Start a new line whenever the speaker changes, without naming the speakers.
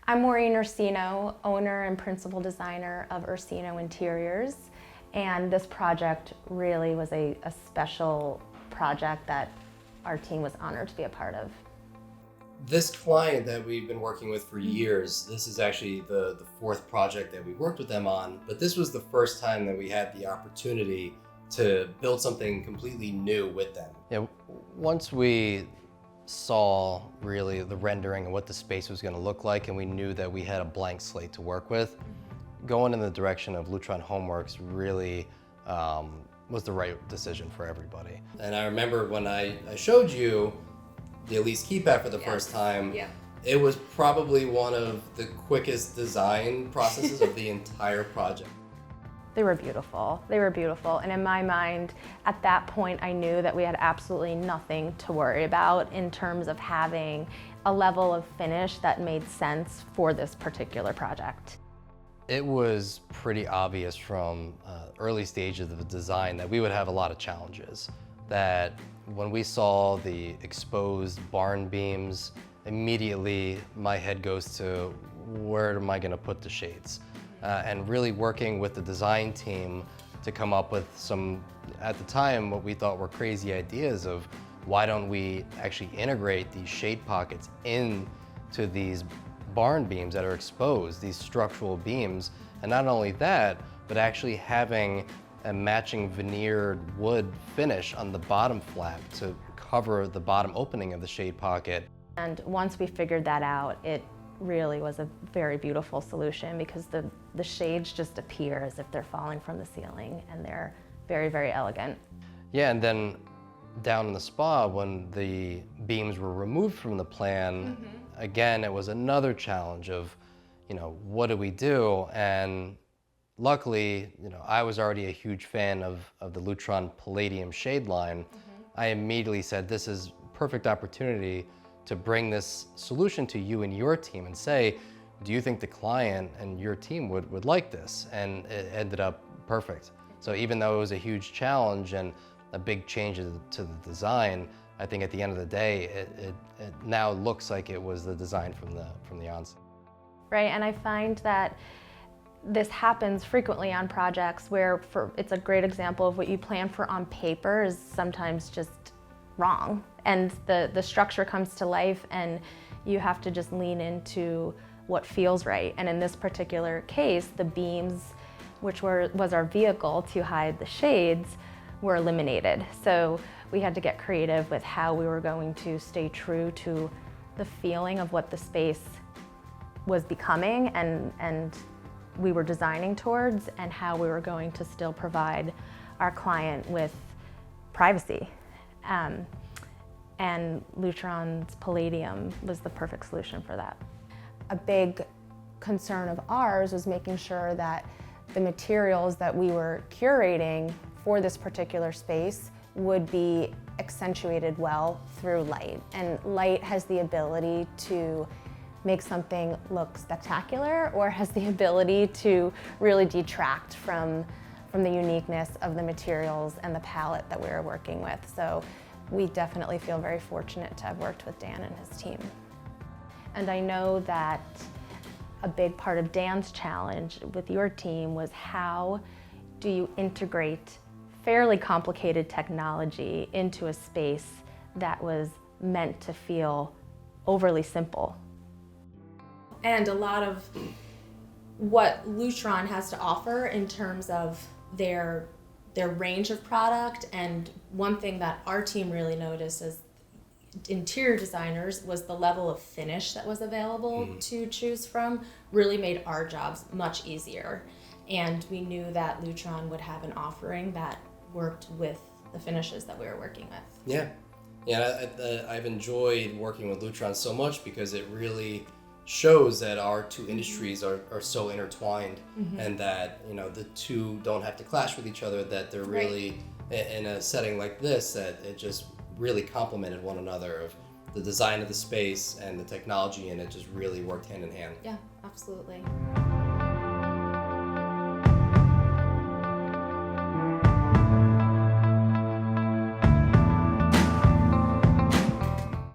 I'm Maureen Ursino, owner and principal designer of Ursino Interiors, and this project really was a special project that our team was honored to be a part of.
This client that we've been working with for years, this is actually the fourth project that we worked with them on, but this was the first time that we had the opportunity to build something completely new with them.
Yeah, once we saw really the rendering and what the space was going to look like, and we knew that we had a blank slate to work with, going in the direction of Lutron Homeworks really was the right decision for everybody.
And I remember when I showed you the Elise keypad for the first time, it was probably one of the quickest design processes of the entire project.
They were beautiful. They were beautiful. And in my mind, at that point, I knew that we had absolutely nothing to worry about in terms of having a level of finish that made sense for this particular project.
It was pretty obvious from early stages of the design that we would have a lot of challenges. That when we saw the exposed barn beams, immediately my head goes to where am I going to put the shades? And really working with the design team to come up with some, at the time, what we thought were crazy ideas of why don't we actually integrate these shade pockets into these barn beams that are exposed, these structural beams. And not only that, but actually having a matching veneered wood finish on the bottom flap to cover the bottom opening of the shade pocket.
And once we figured that out, it really was a very beautiful solution because the shades just appear as if they're falling from the ceiling, and they're very, very elegant.
Yeah, and then down in the spa, when the beams were removed from the plan, again, it was another challenge of, what do we do? And luckily, I was already a huge fan of the Lutron Palladium shade line. I immediately said, this is a perfect opportunity to bring this solution to you and your team and say, do you think the client and your team would like this? And it ended up perfect. So even though it was a huge challenge and a big change to the design, I think at the end of the day, it now looks like it was the design from the onset.
Right, and I find that this happens frequently on projects where it's a great example of what you plan for on paper is sometimes just wrong. And the structure comes to life and you have to just lean into what feels right. And in this particular case, the beams, which was our vehicle to hide the shades, were eliminated. So we had to get creative with how we were going to stay true to the feeling of what the space was becoming and we were designing towards, and how we were going to still provide our client with privacy. And Lutron's Palladium was the perfect solution for that. A big concern of ours was making sure that the materials that we were curating for this particular space would be accentuated well through light. And light has the ability to make something look spectacular, or has the ability to really detract from the uniqueness of the materials and the palette that we were working with. So we definitely feel very fortunate to have worked with Dan and his team. And I know that a big part of Dan's challenge with your team was how do you integrate fairly complicated technology into a space that was meant to feel overly simple.
And a lot of what Lutron has to offer in terms of their range of product, and one thing that our team really noticed as interior designers was the level of finish that was available to choose from really made our jobs much easier. And we knew that Lutron would have an offering that worked with the finishes that we were working with.
Yeah, I've enjoyed working with Lutron so much because it really shows that our two industries are so intertwined, and that the two don't have to clash with each other, that they're really in a setting like this, that it just really complemented one another, of the design of the space and the technology, and it just really worked hand in hand.
Yeah, absolutely.